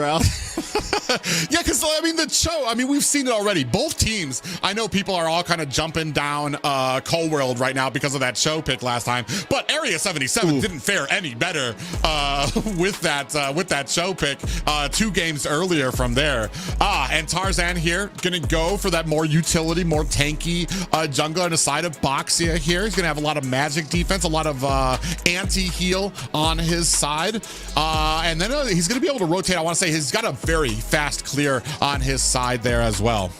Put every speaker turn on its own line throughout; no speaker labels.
Yeah, because I mean we've seen it already. Both teams, I know people are all kind of jumping down Cold World right now because of that show pick last time, but AREA77 didn't fare any better with that show pick 2 games earlier from there. And Tarzan here gonna go for that more utility, more tanky jungler on the side of Boxia here. He's gonna have a lot of magic defense, a lot of anti-heal on his side, and then he's gonna be able to rotate. I want to say he's got a very fast clear on his side there as well.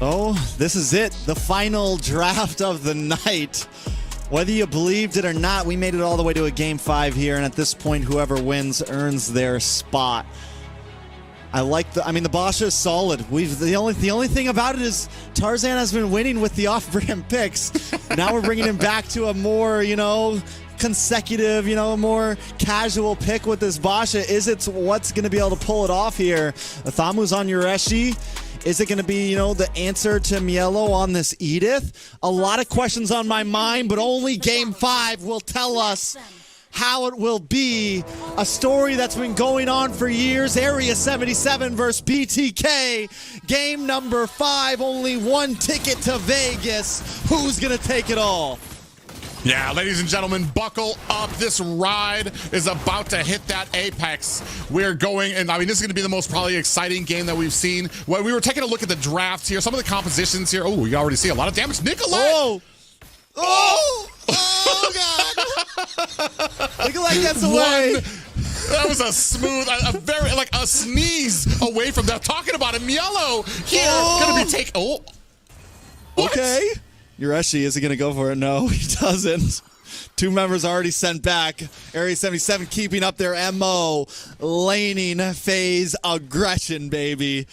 Oh, this is it. The final draft of the night. Whether you believed it or not, we made it all the way to a game 5 here, and at this point, whoever wins earns their spot. I mean, the Basha is solid. The only thing about it is Tarzan has been winning with the off-brand picks. Now we're bringing him back to a more, consecutive, more casual pick with this Basha. Is it what's going to be able to pull it off here? Athamu's on Ureshi. Is it going to be, the answer to mielow on this Edith? A lot of questions on my mind, but only game 5 will tell us how it will be. A story that's been going on for years. AREA77 versus BTK. Game number 5. Only 1 ticket to Vegas. Who's going to take it all?
Yeah, ladies and gentlemen, buckle up. This ride is about to hit that apex. We're going, and I mean, this is going to be the most probably exciting game that we've seen. When we were taking a look at the drafts here, some of the compositions here. Oh, you already see a lot of damage. Nicholette!
Oh, God. Nicholette gets away.
That was a smooth, a very, like a sneeze away from that. Talking about it, mielow here. Gonna be
Okay. Ureshi, is he going to go for it? No, he doesn't. 2 members already sent back. AREA77 keeping up their MO. Laning phase aggression, baby.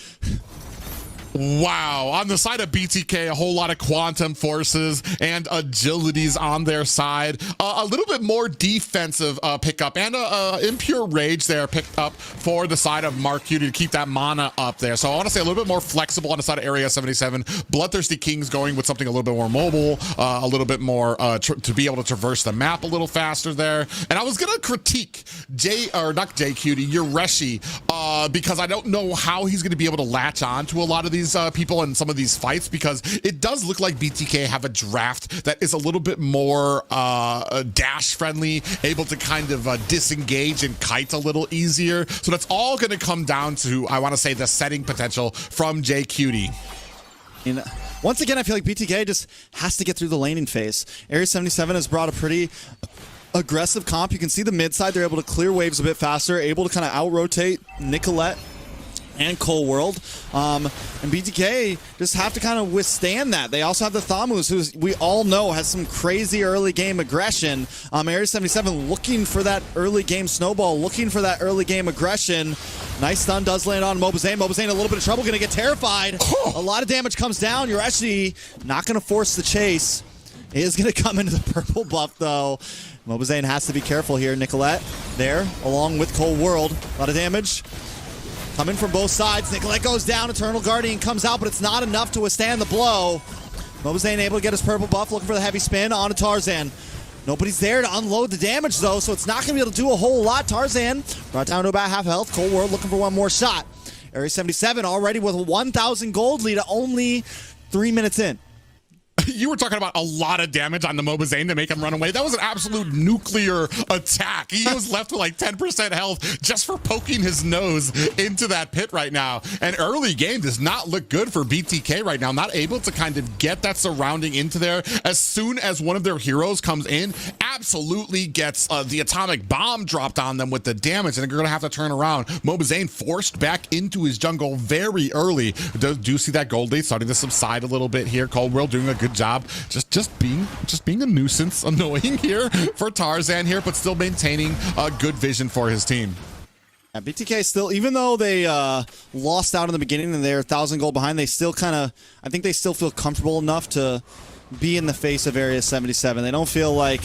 Wow, on the side of BTK, a whole lot of quantum forces and agilities on their side. A little bit more defensive pickup and impure rage there picked up for the side of Mark Q to keep that mana up there. So I want to say a little bit more flexible on the side of AREA77. Bloodthirsty Kings going with something a little bit more mobile, a little bit more to be able to traverse the map a little faster there. And I was gonna critique Ureshi because I don't know how he's gonna be able to latch on to a lot of these people in some of these fights, because it does look like BTK have a draft that is a little bit more dash friendly, able to kind of disengage and kite a little easier. So that's all going to come down to, I want to say, the setting potential from JQT.
Once again, I feel like BTK just has to get through the laning phase. AREA77 has brought a pretty aggressive comp. You can see the mid side, they're able to clear waves a bit faster, able to kind of out-rotate Nicholette and Cold World, and BTK just have to kind of withstand that. They also have the Thamus, who we all know has some crazy early game aggression. AREA77 looking for that early game snowball, looking for that early game aggression. Nice stun does land on mobazane. Mobazane a little bit of trouble, gonna get terrified. A lot of damage comes down. You're actually not gonna force the chase. He is gonna come into the purple buff though. Mobazane has to be careful here. Nicholette there, along with Cold World. A lot of damage. Coming from both sides. Nicholette goes down. Eternal Guardian comes out, but it's not enough to withstand the blow. Mobazane able to get his purple buff, looking for the heavy spin onto Tarzan. Nobody's there to unload the damage, though, so it's not going to be able to do a whole lot. Tarzan brought down to about half health. Cold World looking for one more shot. AREA77 already with a 1,000 gold lead, only 3 minutes in.
You were talking about a lot of damage on the mobazane to make him run away. That was an absolute nuclear attack. He was left with like 10% health just for poking his nose into that pit right now. And early game does not look good for BTK right now. Not able to kind of get that surrounding into there. As soon as one of their heroes comes in, absolutely gets the atomic bomb dropped on them with the damage, and they're going to have to turn around. Mobazane forced back into his jungle very early. Do see that gold lead starting to subside a little bit here. Cold World doing a good job just being a nuisance, annoying here for Tarzan here, but still maintaining a good vision for his team.
Yeah, BTK still, even though they lost out in the beginning and they're 1,000 gold behind, they still kind of, I think they still feel comfortable enough to be in the face of AREA77. They don't feel like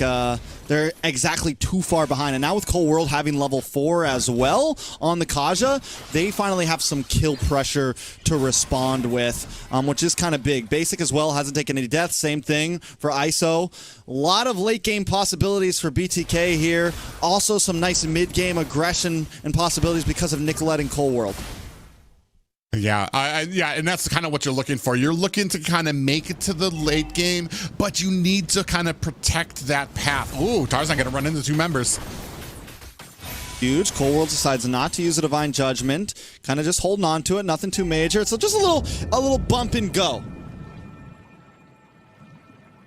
they're exactly too far behind. And now with Cold World having level 4 as well on the Kaja, they finally have some kill pressure to respond with, which is kind of big. Basic as well hasn't taken any deaths. Same thing for ISO. A lot of late game possibilities for BTK here. Also some nice mid game aggression and possibilities because of nicholette and Cold World.
Yeah, yeah, and that's kind of what you're looking for. You're looking to kind of make it to the late game, but you need to kind of protect that path. Ooh, Tarzan gonna run into 2 members.
Huge. Cold World decides not to use a Divine Judgment, kind of just holding on to it, nothing too major. So just a little bump and go.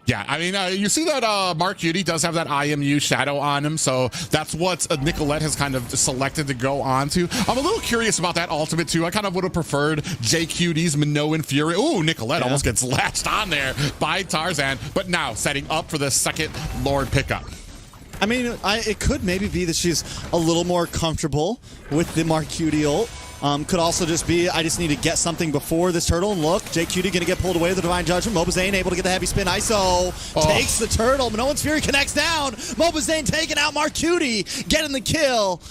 Yeah, I mean, you see that Mark Cutie does have that IMU shadow on him, so that's what nicholette has kind of selected to go on to. I'm a little curious about that ultimate, too. I kind of would have preferred JQD's Minoan Fury. Ooh, nicholette almost gets latched on there by Tarzan, but now setting up for the second Lord pickup.
I mean, it could maybe be that she's a little more comfortable with the Mark Cutie ult. Could also just be, I just need to get something before this turtle. And look, JQD going to get pulled away with the Divine Judgment. mobazane able to get the heavy spin. ISO takes the turtle. Minoan's Fury connects down. mobazane taking out Mark Cutie, getting the kill.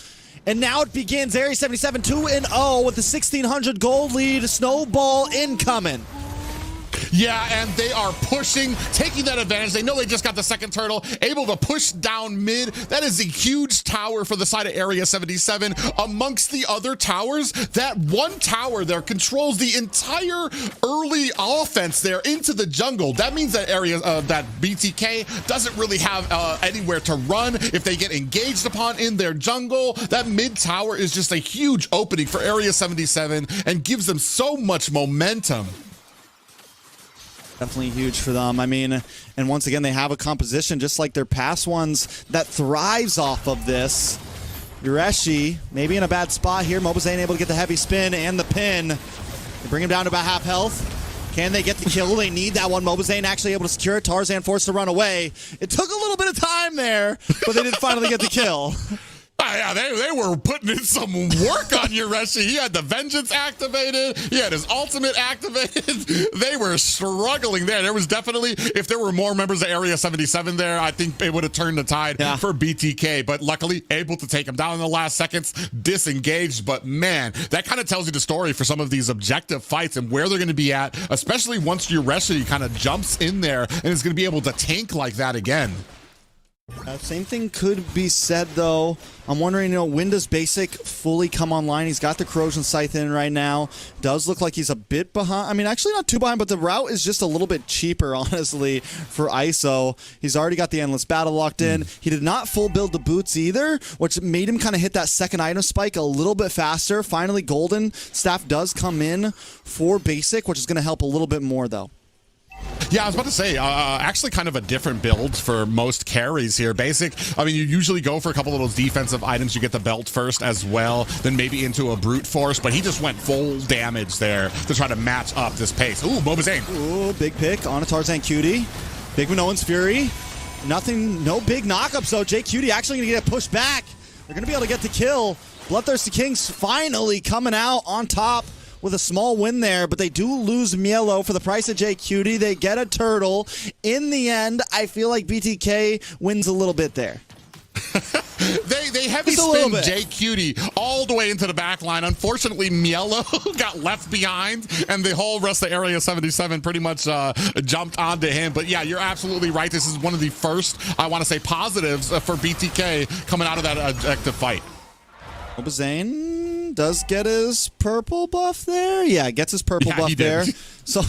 And now it begins. AREA77 2-0 with the 1,600 gold lead. Snowball incoming.
Yeah, and they are pushing, taking that advantage. They know they just got the second turtle, able to push down mid. That is a huge tower for the side of AREA77. Amongst the other towers, that one tower there controls the entire early offense there into the jungle. That means that that BTK doesn't really have anywhere to run if they get engaged upon in their jungle. That mid tower is just a huge opening for AREA77 and gives them so much momentum.
Definitely huge for them. I mean, and once again, they have a composition just like their past ones that thrives off of this. Yureshi maybe in a bad spot here. mobazane able to get the heavy spin and the pin. They bring him down to about half health. Can they get the kill? They need that one. mobazane actually able to secure it. Tarzan forced to run away. It took a little bit of time there, but they did finally get the kill.
Yeah, they were putting in some work on Yureshi. He had the Vengeance activated. He had his ultimate activated. They were struggling there. There was definitely, if there were more members of AREA77 there, I think it would have turned the tide for BTK. But luckily, able to take him down in the last seconds, disengaged. But man, that kind of tells you the story for some of these objective fights and where they're going to be at, especially once Yureshi kind of jumps in there and is going to be able to tank like that again.
Same thing could be said, though. I'm wondering, when does Basic fully come online? He's got the Corrosion Scythe in right now. Does look like he's a bit behind. I mean, actually not too behind, but the route is just a little bit cheaper, honestly, for ISO. He's already got the Endless Battle locked in. He did not full build the boots either, which made him kind of hit that second item spike a little bit faster. Finally, Golden Staff does come in for Basic, which is going to help a little bit more, though.
Yeah, I was about to say, actually kind of a different build for most carries here. Basic, I mean, you usually go for a couple of those defensive items. You get the belt first as well, then maybe into a brute force, but he just went full damage there to try to match up this pace. Ooh, mobazane.
Ooh, big pick on a Tarzan Cutie. Big Minoan's Fury. Nothing, no big knockups, though. JQD actually going to get pushed back. They're going to be able to get the kill. Bloodthirsty Kings finally coming out on top with a small win there, but they do lose mielow for the price of JQD. They get a turtle. In the end, I feel like BTK wins a little bit there.
They heavy spin JQD all the way into the back line. Unfortunately, mielow got left behind, and the whole rest of AREA77 pretty much jumped onto him. But yeah, you're absolutely right. This is one of the first, I want to say, positives for BTK coming out of that objective fight.
mobazane does get his purple buff there. Yeah, gets his purple buff there. So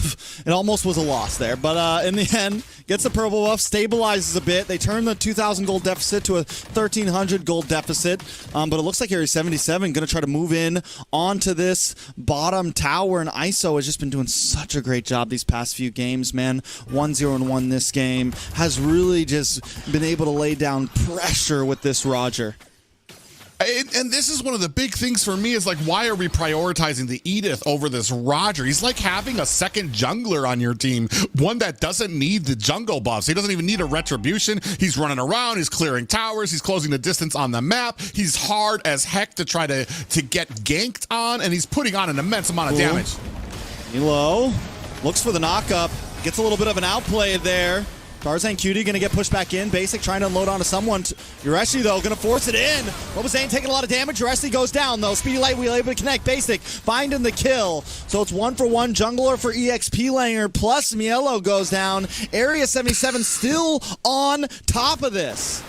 it almost was a loss there. But in the end, gets the purple buff, stabilizes a bit. They turn the 2,000 gold deficit to a 1,300 gold deficit. But it looks like AREA77 going to try to move in onto this bottom tower. And ISO has just been doing such a great job these past few games, man. 1-0-1 this game. Has really just been able to lay down pressure with this Roger.
And this is one of the big things for me is like, why are we prioritizing the Edith over this Roger? He's like having a second jungler on your team, one that doesn't need the jungle buffs. He doesn't even need a retribution. He's running around, he's clearing towers, he's closing the distance on the map. He's hard as heck to try to get ganked on, and he's putting on an immense amount of damage.
mielow looks for the knockup. Gets a little bit of an outplay there. Tarzan Cutie gonna get pushed back in. Basic trying to unload onto someone. Ureshi though gonna force it in. mobazane taking a lot of damage. Ureshi goes down though. Speedy Light Wheel able to connect. Basic finding the kill. So it's 1-for-1 jungler for EXP laner. Plus mielow goes down. AREA77 still on top of this.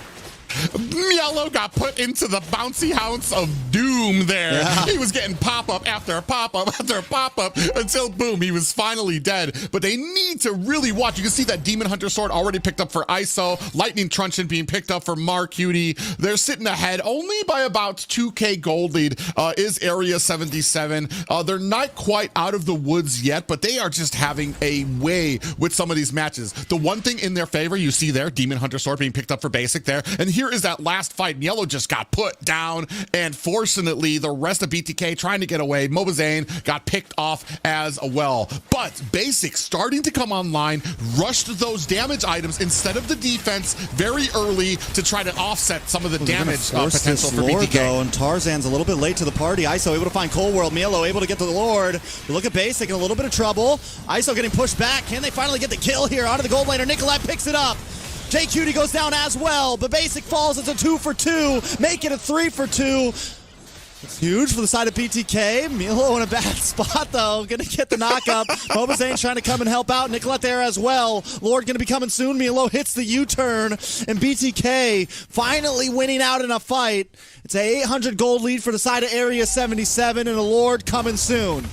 mielow got put into the bouncy house of doom there.
Yeah.
He was getting pop-up after pop-up after pop-up until, boom, he was finally dead. But they need to really watch. You can see that Demon Hunter Sword already picked up for ISO. Lightning Truncheon being picked up for Cutie. They're sitting ahead only by about 2K gold lead is AREA77. They're not quite out of the woods yet, but they are just having a way with some of these matches. The one thing in their favor, you see there, Demon Hunter Sword being picked up for Basic there. And here is that last fight. mielow just got put down, and fortunately, the rest of BTK trying to get away. mobazane got picked off as well. But Basic starting to come online, rushed those damage items instead of the defense very early to try to offset some of the damage potential for BTK.
Though, and Tarzan's a little bit late to the party. ISO able to find Cold World. mielow able to get to the Lord. You look at Basic in a little bit of trouble. ISO getting pushed back. Can they finally get the kill here onto the gold laner? nicholette picks it up. Cutie goes down as well, but Basic falls. It's a 2-for-2, make it a 3-for-2. It's huge for the side of BTK. mielow in a bad spot, though. Gonna get the knock-up. mobazane trying to come and help out. nicholette there as well. Lord gonna be coming soon. mielow hits the U-turn, and BTK finally winning out in a fight. It's a 800 gold lead for the side of AREA77, and a Lord coming soon.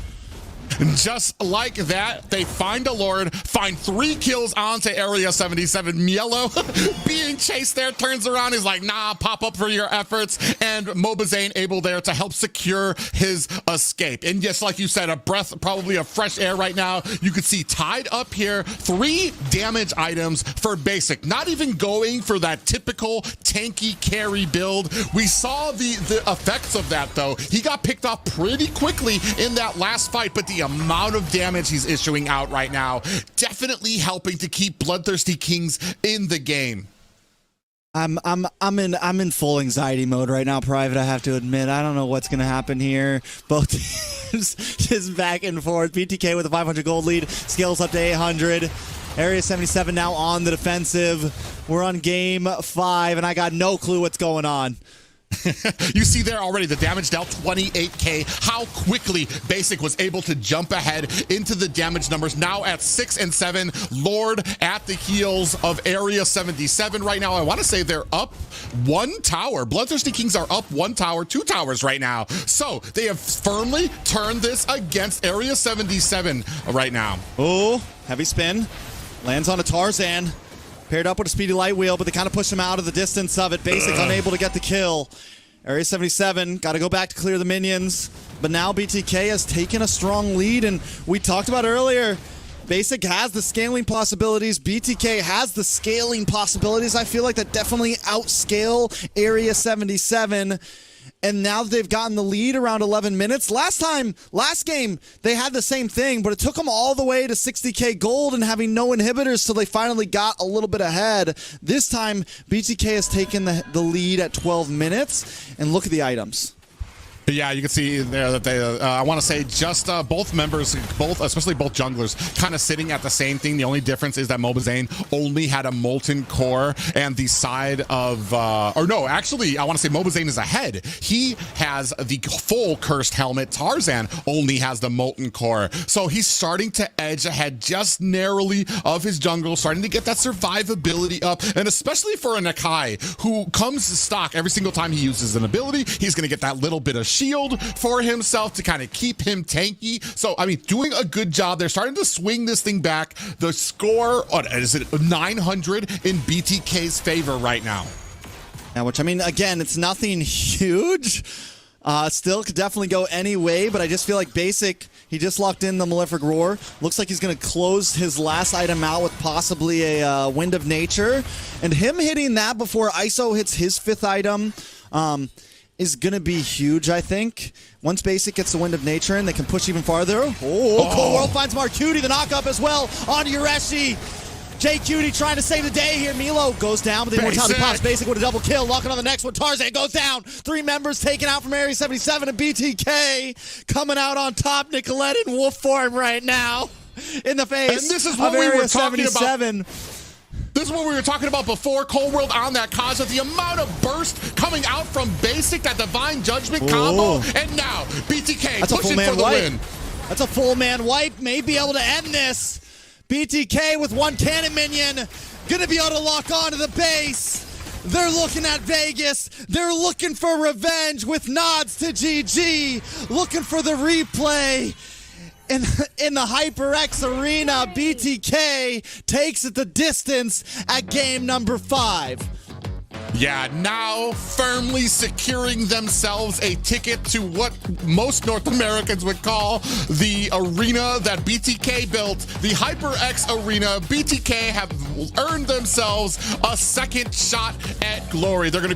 Just like that, they find a Lord, find 3 kills onto AREA77. mielow being chased there, turns around, he's like, nah, pop up for your efforts, and mobazane able there to help secure his escape. And just like you said, a breath, probably of fresh air right now. You could see tied up here, 3 damage items for Basic. Not even going for that typical tanky carry build. We saw the effects of that, though. He got picked off pretty quickly in that last fight, but the amount of damage he's issuing out right now definitely helping to keep Bloodthirsty Kings in the game.
I'm in full anxiety mode right now, Private. I have to admit, I don't know what's gonna happen here. Both teams just back and forth. BTK with a 500 gold lead, scales up to 800. AREA77 now on the defensive. We're on game 5, and I got no clue what's going on.
You see there already the damage dealt 28k. How quickly Basic was able to jump ahead into the damage numbers. Now at 6 and 7. Lord at the heels of AREA77 right now. I want to say they're up 1 tower. Bloodthirsty Kings are up 1 tower, 2 towers right now. So they have firmly turned this against AREA77 right now.
Oh, heavy spin. Lands on a Tarzan. Paired up with a Speedy Light Wheel, but they kind of push him out of the distance of it. Basic unable to get the kill. AREA77 got to go back to clear the minions. But now BTK has taken a strong lead, and we talked about earlier, Basic has the scaling possibilities. BTK has the scaling possibilities. I feel like that definitely outscale AREA77. And now that they've gotten the lead around 11 minutes. Last game, they had the same thing, but it took them all the way to 60k gold and having no inhibitors till they finally got a little bit ahead. This time, BTK has taken the lead at 12 minutes. And look at the items.
Yeah, you can see there that they, I want to say just both members, especially both junglers, kind of sitting at the same thing. The only difference is that mobazane only had a molten core, and the side of, or no, actually, I want to say mobazane is ahead. He has the full cursed helmet. Tarzan only has the molten core. So he's starting to edge ahead just narrowly of his jungle, starting to get that survivability up, and especially for a Nakai who comes to stock every single time he uses an ability, he's going to get that little bit of shield for himself to kind of keep him tanky. So, I mean, doing a good job. They're starting to swing this thing back. The score, is it 900 in BTK's favor right now?
Now, which, I mean, again, it's nothing huge. Still could definitely go any way, but I just feel like Basic, he just locked in the Malefic Roar. Looks like he's going to close his last item out with possibly a Wind of Nature. And him hitting that before ISO hits his 5th item, is going to be huge, I think. Once Basic gets the Wind of Nature in, they can push even farther. Cold World finds Cutie, the knock-up as well on Ureshi. Cutie trying to save the day here. mielow goes down, but the immortality pops. Basic with a double kill, locking on the next one. Tarzan goes down. 3 members taken out from AREA77, and BTK coming out on top. nicholette in wolf form right now. in the face
And this is
of
what we were
Area
talking about.
77.
This is what we were talking about before, Cold World on that cause with the amount of burst coming out from basic, that divine judgment combo, and now BTK
That's
pushing for the win.
That's a full man wipe. May be able to end this. BTK with one cannon minion, gonna be able to lock onto the base. They're looking at Vegas. They're looking for revenge with nods to GG, looking for the replay. In the HyperX Arena, BTK takes it the distance at game number 5.
Yeah, now firmly securing themselves a ticket to what most North Americans would call the arena that BTK built, the HyperX Arena. BTK have earned themselves a second shot at glory. They're going to be